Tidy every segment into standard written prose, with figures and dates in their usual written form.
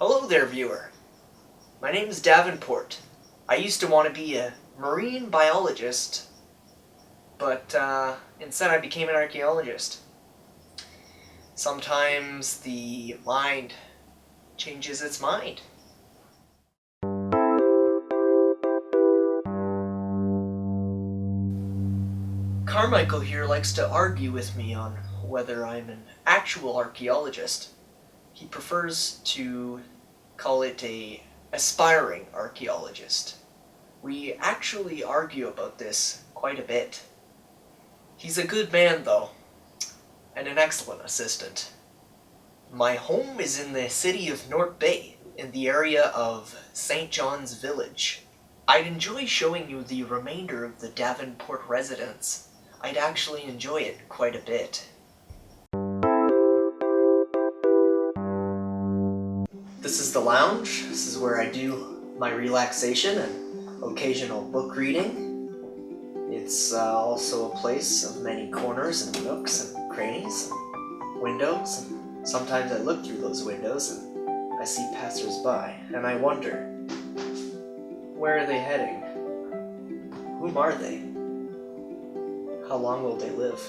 Hello there, viewer. My name is Davenport. I used to want to be a marine biologist, but instead I became an archaeologist. Sometimes the mind changes its mind. Carmichael here likes to argue with me on whether I'm an actual archaeologist. He prefers to call it a aspiring archaeologist. We actually argue about this quite a bit. He's a good man, though, and an excellent assistant. My home is in the city of North Bay, in the area of St. John's Village. I'd enjoy showing you the remainder of the Davenport residence. I'd actually enjoy it quite a bit. This is the lounge. This is where I do my relaxation and occasional book reading. It's also a place of many corners and nooks and crannies and windows. And sometimes I look through those windows and I see passers-by and I wonder, where are they heading? Whom are they? How long will they live?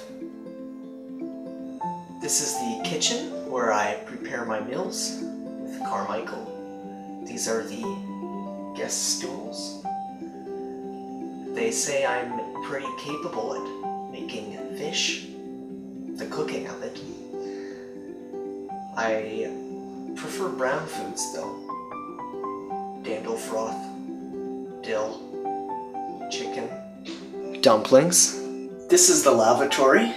This is the kitchen where I prepare my meals with Carmichael. These are the guest stools. They say I'm pretty capable at making fish, the cooking of it. I prefer brown foods though. Dandel froth, dill, chicken, dumplings. This is the lavatory.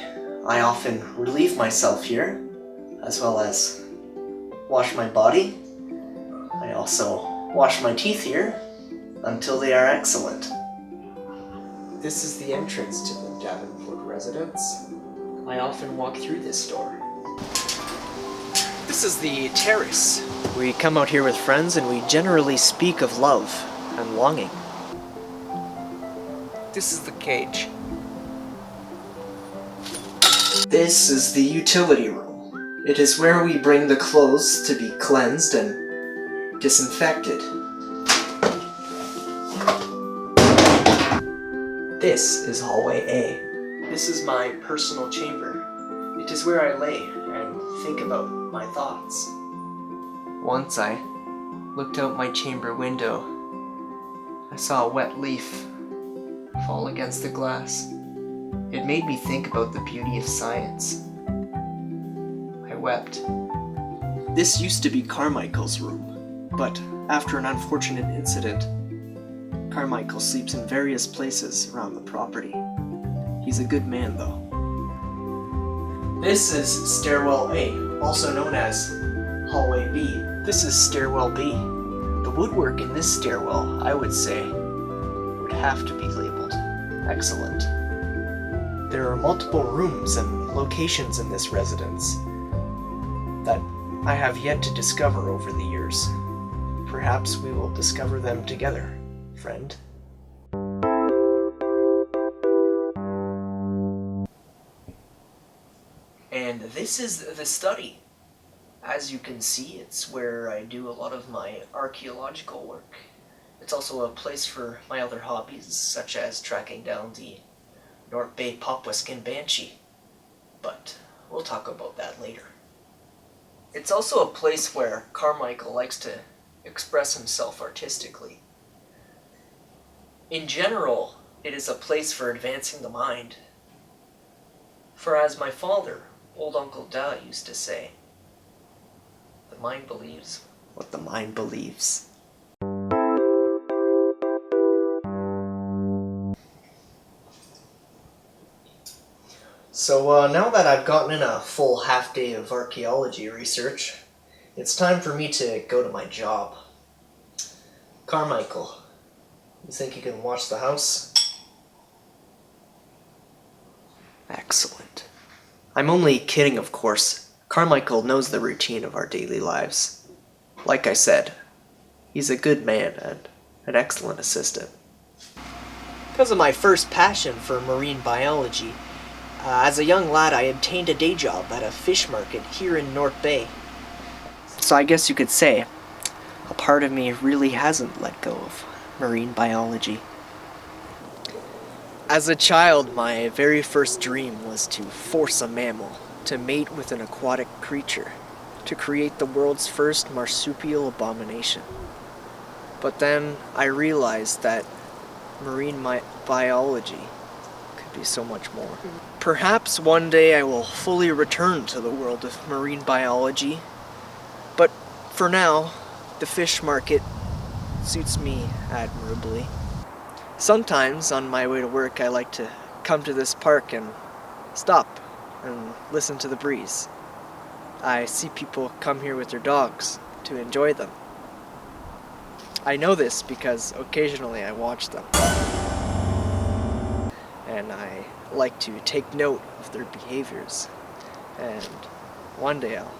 I often relieve myself here, as well as wash my body. I also wash my teeth here until they are excellent. This is the entrance to the Davenport residence. I often walk through this door. This is the terrace. We come out here with friends and we generally speak of love and longing. This is the cage. This is the utility room. It is where we bring the clothes to be cleansed and disinfected. This is hallway A. This is my personal chamber. It is where I lay and think about my thoughts. Once I looked out my chamber window. I saw a wet leaf fall against the glass. It made me think about the beauty of science. I wept. This used to be Carmichael's room, but after an unfortunate incident, Carmichael sleeps in various places around the property. He's a good man, though. This is stairwell A, also known as hallway B. This is stairwell B. The woodwork in this stairwell, I would say, would have to be labeled excellent. There are multiple rooms and locations in this residence that I have yet to discover over the years. Perhaps we will discover them together, friend. And this is the study. As you can see, it's where I do a lot of my archaeological work. It's also a place for my other hobbies, such as tracking down the North Bay Popweskin banshee, but we'll talk about that later. It's also a place where Carmichael likes to express himself artistically. In general, it is a place for advancing the mind. For as my father, old Uncle Da, used to say, the mind believes what the mind believes. So now that I've gotten in a full half day of archaeology research, it's time for me to go to my job. Carmichael, you think you can watch the house? Excellent. I'm only kidding, of course. Carmichael knows the routine of our daily lives. Like I said, he's a good man and an excellent assistant. Because of my first passion for marine biology, as a young lad, I obtained a day job at a fish market here in North Bay. So I guess you could say part of me really hasn't let go of marine biology. As a child, my very first dream was to force a mammal to mate with an aquatic creature, to create the world's first marsupial abomination. But then I realized that marine biology could be so much more. Perhaps one day I will fully return to the world of marine biology, but for now, the fish market suits me admirably. Sometimes on my way to work, I like to come to this park and stop and listen to the breeze. I see people come here with their dogs to enjoy them. I know this because occasionally I watch them. And I like to take note of their behaviors. And one day I'll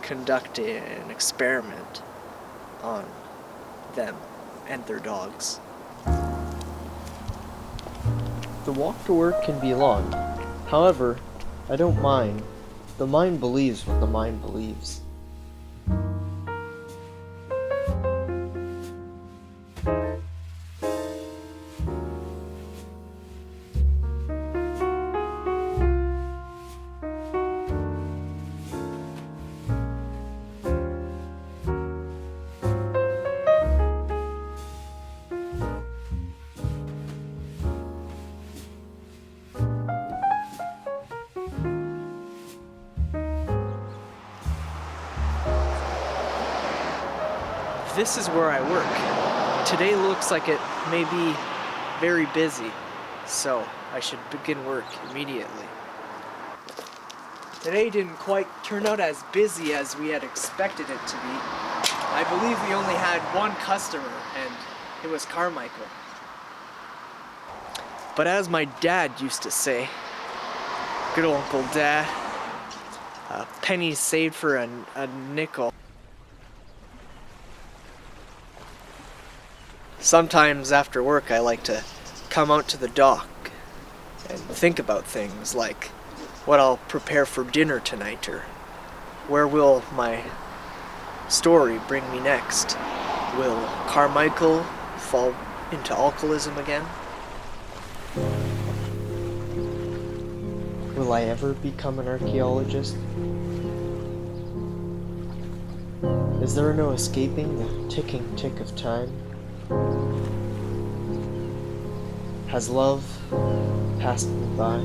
conduct an experiment on them and their dogs. The walk to work can be long. However, I don't mind. The mind believes what the mind believes. This is where I work. Today looks like it may be very busy, so I should begin work immediately. Today didn't quite turn out as busy as we had expected it to be. I believe we only had one customer, and it was Carmichael. But as my dad used to say, good old Uncle Dad, a penny saved for a nickel. Sometimes after work I like to come out to the dock and think about things like what I'll prepare for dinner tonight, or where will my story bring me next. Will Carmichael fall into alcoholism again? Will I ever become an archaeologist? Is there no escaping the ticking tick of time? Has love passed me by?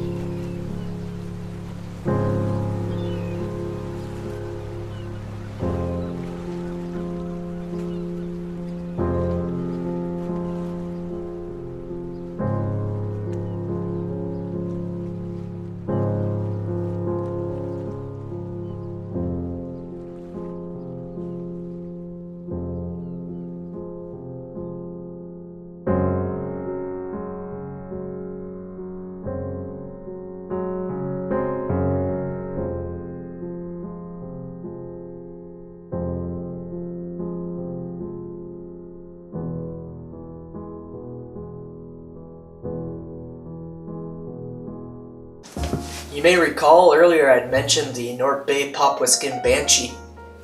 You may recall earlier I'd mentioned the North Bay Popwhiskin Banshee.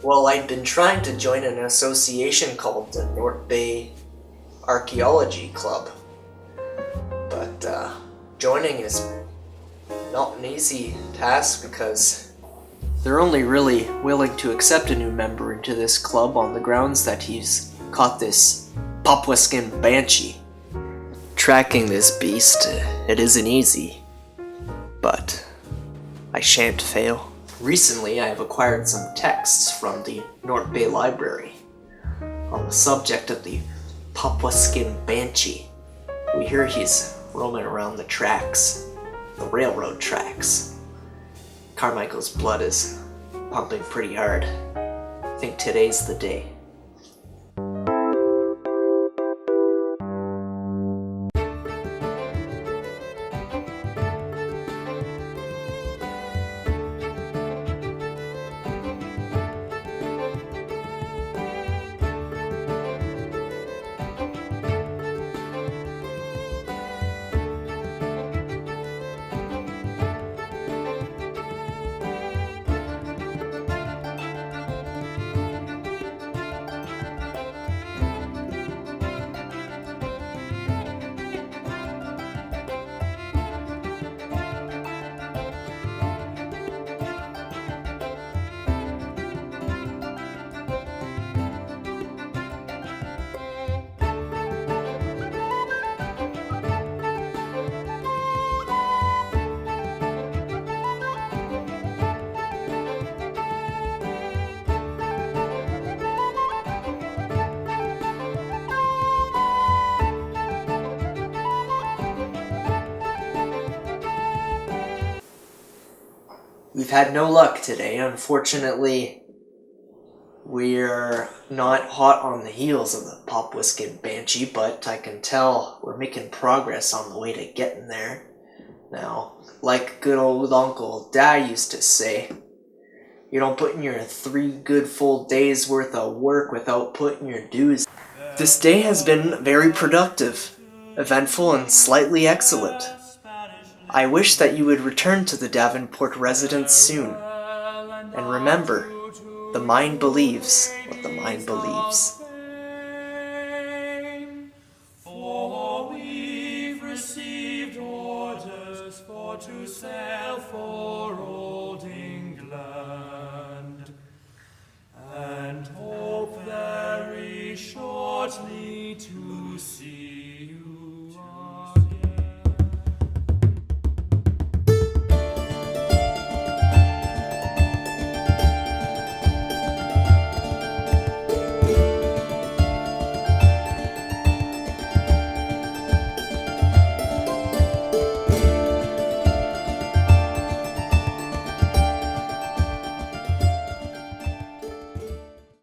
Well, I'd been trying to join an association called the North Bay Archaeology Club. But joining is not an easy task because they're only really willing to accept a new member into this club on the grounds that he's caught this Popwhiskin Banshee. Tracking this beast, it isn't easy, but I shan't fail. Recently, I have acquired some texts from the North Bay Library on the subject of the Popwhiskin Banshee. We hear he's roaming around the tracks, the railroad tracks. Carmichael's blood is pumping pretty hard. I think today's the day. We've had no luck today. Unfortunately, we're not hot on the heels of the Pop-Whisket Banshee, but I can tell we're making progress on the way to getting there. Now, like good old Uncle Dad used to say, you don't put in your 3 good full days worth of work without putting your dues. This day has been very productive, eventful, and slightly excellent. I wish that you would return to the Davenport residence soon. And remember, the mind believes what the mind believes. For we've received orders for to sail for old England, and hope very shortly to see